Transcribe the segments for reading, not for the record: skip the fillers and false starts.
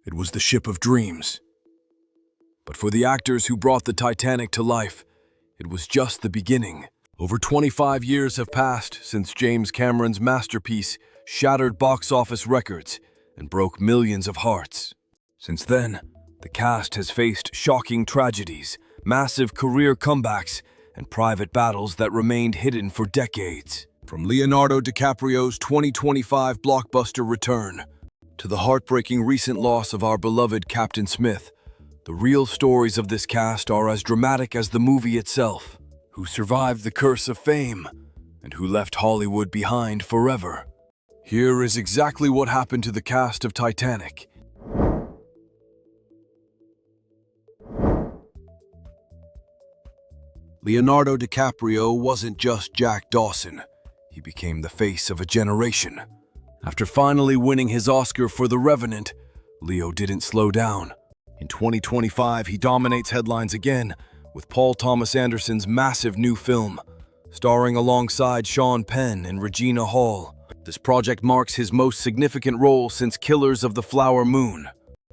It was the ship of dreams. But for the actors who brought the Titanic to life, it was just the beginning. Over 25 years have passed since James Cameron's masterpiece shattered box office records and broke millions of hearts. Since then, the cast has faced shocking tragedies, massive career comebacks, and private battles that remained hidden for decades. From Leonardo DiCaprio's 2025 blockbuster return to the heartbreaking recent loss of our beloved Captain Smith, the real stories of this cast are as dramatic as the movie itself. Who survived the curse of fame and who left Hollywood behind forever. Here is exactly what happened to the cast of Titanic. Leonardo DiCaprio wasn't just Jack Dawson. He became the face of a generation. After finally winning his Oscar for The Revenant, Leo didn't slow down. In 2025, he dominates headlines again with Paul Thomas Anderson's massive new film, starring alongside Sean Penn and Regina Hall. This project marks his most significant role since Killers of the Flower Moon.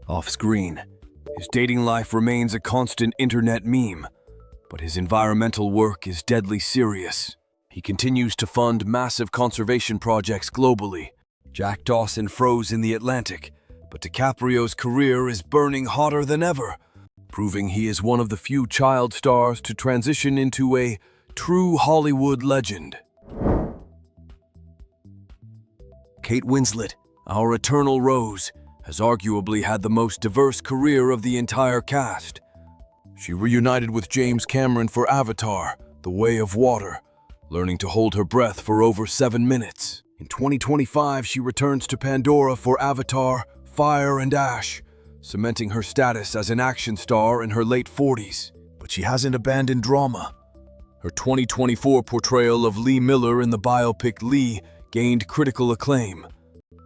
Off-screen, his dating life remains a constant internet meme, but his environmental work is deadly serious. He continues to fund massive conservation projects globally. Jack Dawson froze in the Atlantic, but DiCaprio's career is burning hotter than ever, proving he is one of the few child stars to transition into a true Hollywood legend. Kate Winslet, our eternal Rose, has arguably had the most diverse career of the entire cast. She reunited with James Cameron for Avatar: The Way of Water, learning to hold her breath for over 7 minutes. In 2025, she returns to Pandora for Avatar: Fire and Ash, cementing her status as an action star in her late 40s. But she hasn't abandoned drama. Her 2024 portrayal of Lee Miller in the biopic Lee gained critical acclaim,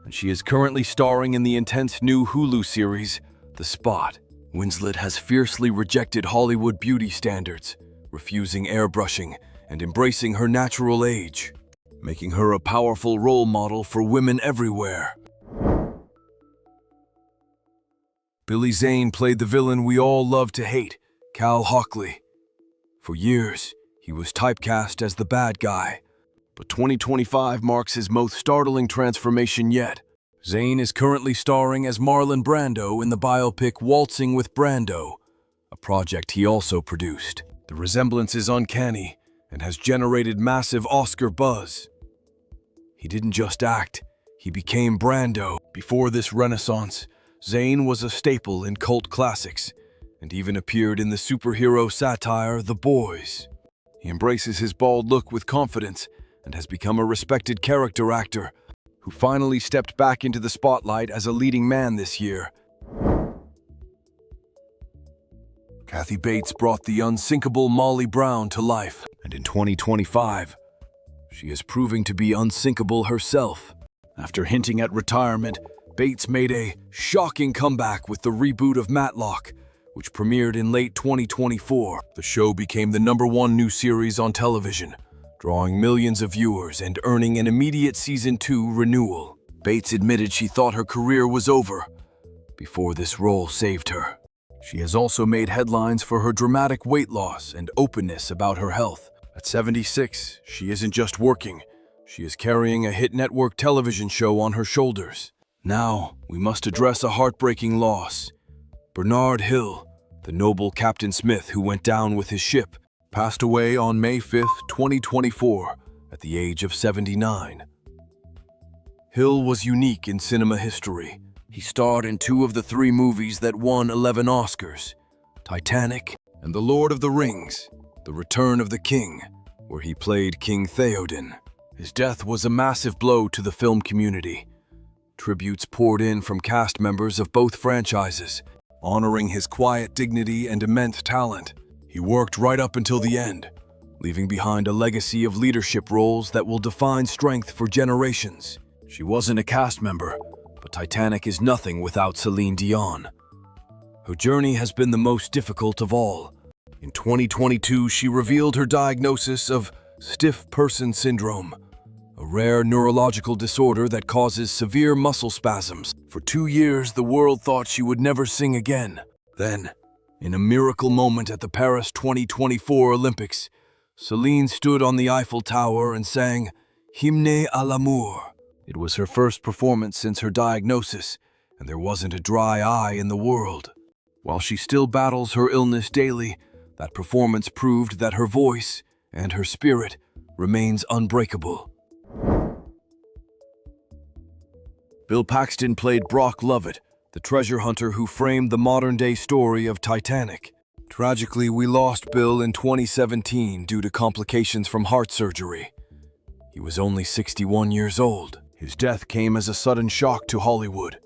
and she is currently starring in the intense new Hulu series, The Spot. Winslet has fiercely rejected Hollywood beauty standards, refusing airbrushing and embracing her natural age, making her a powerful role model for women everywhere. Billy Zane played the villain we all love to hate, Cal Hockley. For years, he was typecast as the bad guy, but 2025 marks his most startling transformation yet. Zane is currently starring as Marlon Brando in the biopic Waltzing with Brando, a project he also produced. The resemblance is uncanny and has generated massive Oscar buzz. He didn't just act, he became Brando. Before this renaissance, Zane was a staple in cult classics and even appeared in the superhero satire The Boys. He embraces his bald look with confidence and has become a respected character actor who finally stepped back into the spotlight as a leading man this year. Kathy Bates brought the unsinkable Molly Brown to life, and in 2025, she is proving to be unsinkable herself. After hinting at retirement, Bates made a shocking comeback with the reboot of Matlock, which premiered in late 2024. The show became the #1 new series on television, drawing millions of viewers and earning an immediate Season 2 renewal. Bates admitted she thought her career was over before this role saved her. She has also made headlines for her dramatic weight loss and openness about her health. At 76, she isn't just working, she is carrying a hit network television show on her shoulders. Now, we must address a heartbreaking loss. Bernard Hill, the noble Captain Smith who went down with his ship, passed away on May 5th, 2024, at the age of 79. Hill was unique in cinema history. He starred in 2 of the 3 movies that won 11 Oscars, Titanic and The Lord of the Rings, The Return of the King, where he played King Theoden. His death was a massive blow to the film community. Tributes poured in from cast members of both franchises, honoring his quiet dignity and immense talent. He worked right up until the end, leaving behind a legacy of leadership roles that will define strength for generations. She wasn't a cast member, but Titanic is nothing without Celine Dion. Her journey has been the most difficult of all. In 2022, she revealed her diagnosis of stiff person syndrome, a rare neurological disorder that causes severe muscle spasms. For 2 years, the world thought she would never sing again. Then, in a miracle moment at the Paris 2024 Olympics, Celine stood on the Eiffel Tower and sang Hymne à l'amour. It was her first performance since her diagnosis, and there wasn't a dry eye in the world. While she still battles her illness daily, that performance proved that her voice and her spirit remains unbreakable. Bill Paxton played Brock Lovett, the treasure hunter who framed the modern-day story of Titanic. Tragically, we lost Bill in 2017 due to complications from heart surgery. He was only 61 years old. His death came as a sudden shock to Hollywood.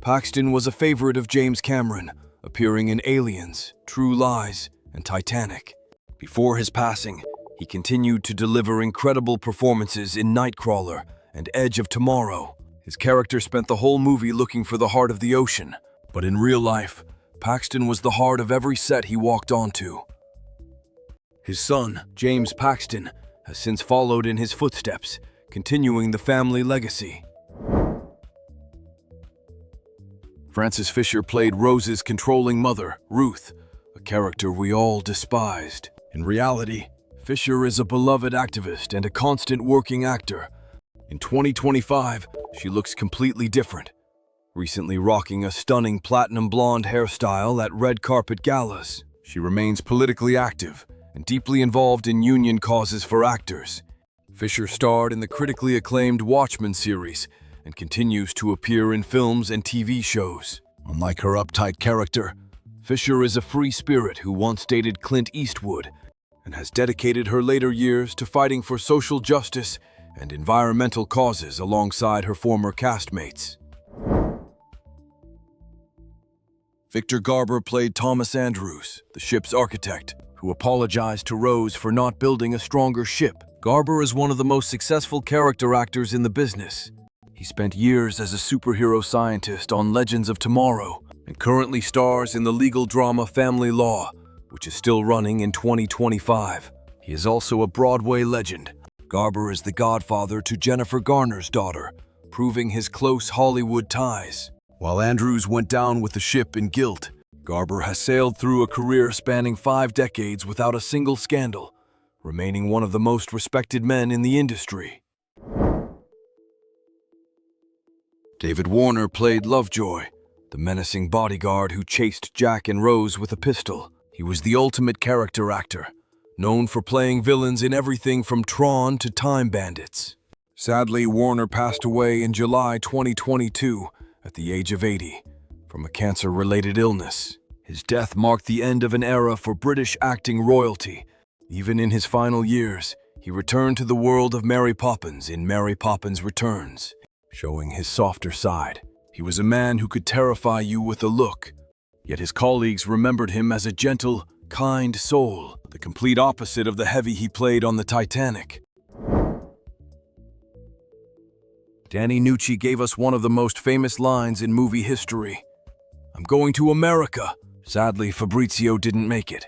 Paxton was a favorite of James Cameron, appearing in Aliens, True Lies, and Titanic. Before his passing, he continued to deliver incredible performances in Nightcrawler and Edge of Tomorrow. His character spent the whole movie looking for the heart of the ocean, but in real life, Paxton was the heart of every set he walked onto. His son, James Paxton, has since followed in his footsteps, continuing the family legacy. Frances Fisher played Rose's controlling mother, Ruth, a character we all despised. In reality, Fisher is a beloved activist and a constant working actor. In 2025, she looks completely different, recently rocking a stunning platinum blonde hairstyle at red carpet galas. She remains politically active and deeply involved in union causes for actors. Fisher starred in the critically acclaimed Watchmen series and continues to appear in films and TV shows. Unlike her uptight character, Fisher is a free spirit who once dated Clint Eastwood and has dedicated her later years to fighting for social justice and environmental causes alongside her former castmates. Victor Garber played Thomas Andrews, the ship's architect, who apologized to Rose for not building a stronger ship. Garber is one of the most successful character actors in the business. He spent years as a superhero scientist on Legends of Tomorrow and currently stars in the legal drama Family Law, which is still running in 2025. He is also a Broadway legend. Garber is the godfather to Jennifer Garner's daughter, proving his close Hollywood ties. While Andrews went down with the ship in guilt, Garber has sailed through a career spanning 5 decades without a single scandal, remaining one of the most respected men in the industry. David Warner played Lovejoy, the menacing bodyguard who chased Jack and Rose with a pistol. He was the ultimate character actor, known for playing villains in everything from Tron to Time Bandits. Sadly, Warner passed away in July 2022 at the age of 80 from a cancer-related illness. His death marked the end of an era for British acting royalty. Even in his final years, he returned to the world of Mary Poppins in Mary Poppins Returns, showing his softer side. He was a man who could terrify you with a look, yet his colleagues remembered him as a gentle, kind soul, the complete opposite of the heavy he played on the Titanic. Danny Nucci gave us one of the most famous lines in movie history. "I'm going to America." Sadly, Fabrizio didn't make it.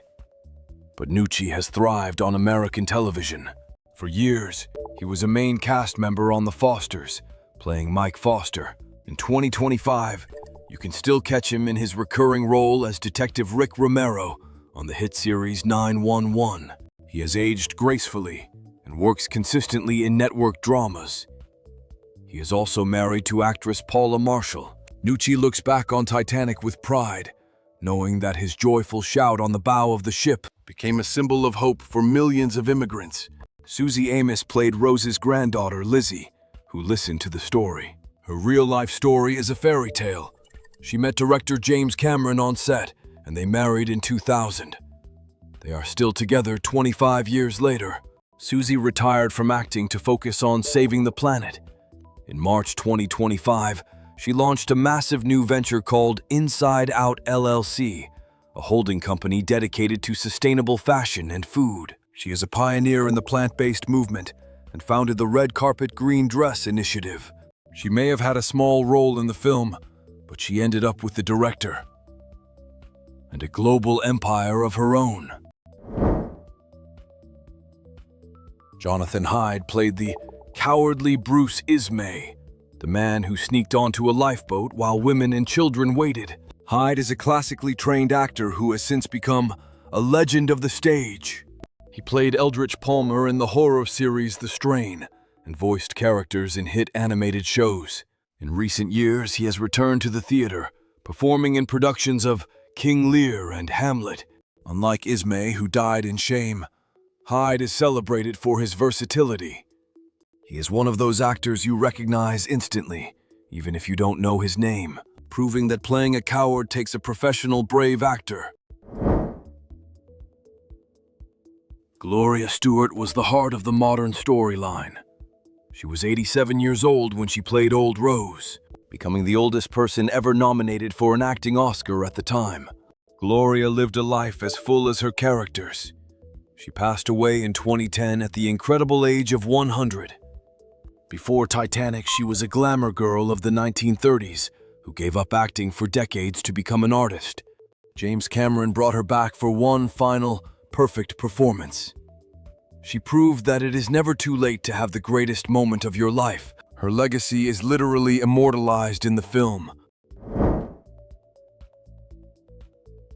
But Nucci has thrived on American television. For years, he was a main cast member on The Fosters, playing Mike Foster. In 2025, you can still catch him in his recurring role as Detective Rick Romero on the hit series 911. He has aged gracefully and works consistently in network dramas. He is also married to actress Paula Marshall. Nucci looks back on Titanic with pride, knowing that his joyful shout on the bow of the ship became a symbol of hope for millions of immigrants. Suzy Amos played Rose's granddaughter, Lizzie, who listened to the story. Her real-life story is a fairy tale. She met director James Cameron on set, and they married in 2000. They are still together 25 years later. Suzy retired from acting to focus on saving the planet. In March 2025, she launched a massive new venture called Inside Out LLC, a holding company dedicated to sustainable fashion and food. She is a pioneer in the plant-based movement and founded the Red Carpet Green Dress Initiative. She may have had a small role in the film, but she ended up with the director and a global empire of her own. Jonathan Hyde played the cowardly Bruce Ismay, the man who sneaked onto a lifeboat while women and children waited. Hyde is a classically trained actor who has since become a legend of the stage. He played Eldritch Palmer in the horror series The Strain and voiced characters in hit animated shows. In recent years, he has returned to the theater, performing in productions of King Lear and Hamlet. Unlike Ismay, who died in shame, Hyde is celebrated for his versatility. He is one of those actors you recognize instantly, even if you don't know his name, proving that playing a coward takes a professional, brave actor. Gloria Stuart was the heart of the modern storyline. She was 87 years old when she played Old Rose, becoming the oldest person ever nominated for an acting Oscar at the time. Gloria lived a life as full as her characters. She passed away in 2010 at the incredible age of 100. Before Titanic, she was a glamour girl of the 1930s who gave up acting for decades to become an artist. James Cameron brought her back for one final, perfect performance. She proved that it is never too late to have the greatest moment of your life. Her legacy is literally immortalized in the film.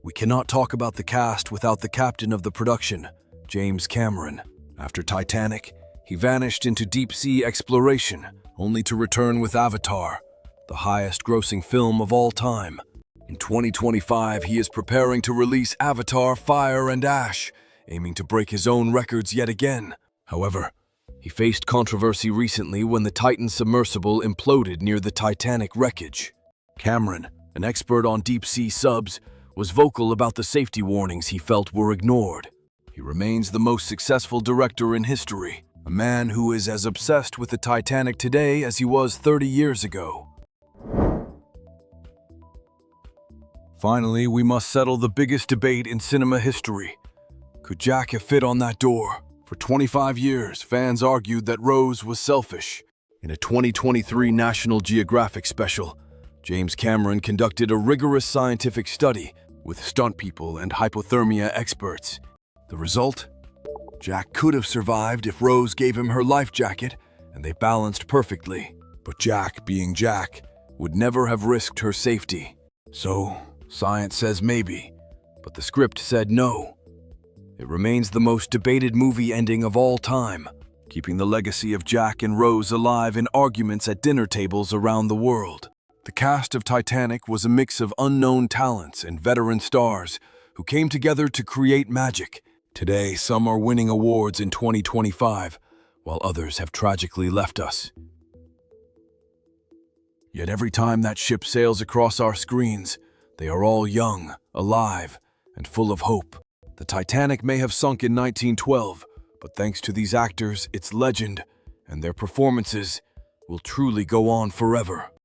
We cannot talk about the cast without the captain of the production, James Cameron. After Titanic, he vanished into deep-sea exploration, only to return with Avatar, the highest-grossing film of all time. In 2025, he is preparing to release Avatar: Fire and Ash, aiming to break his own records yet again. However, he faced controversy recently when the Titan submersible imploded near the Titanic wreckage. Cameron, an expert on deep-sea subs, was vocal about the safety warnings he felt were ignored. He remains the most successful director in history, a man who is as obsessed with the Titanic today as he was 30 years ago. Finally, we must settle the biggest debate in cinema history. Could Jack have fit on that door? For 25 years, fans argued that Rose was selfish. In a 2023 National Geographic special, James Cameron conducted a rigorous scientific study with stunt people and hypothermia experts. The result? Jack could have survived if Rose gave him her life jacket, and they balanced perfectly. But Jack, being Jack, would never have risked her safety. So, science says maybe, but the script said no. It remains the most debated movie ending of all time, keeping the legacy of Jack and Rose alive in arguments at dinner tables around the world. The cast of Titanic was a mix of unknown talents and veteran stars who came together to create magic. Today, some are winning awards in 2025, while others have tragically left us. Yet every time that ship sails across our screens, they are all young, alive, and full of hope. The Titanic may have sunk in 1912, but thanks to these actors, its legend, and their performances will truly go on forever.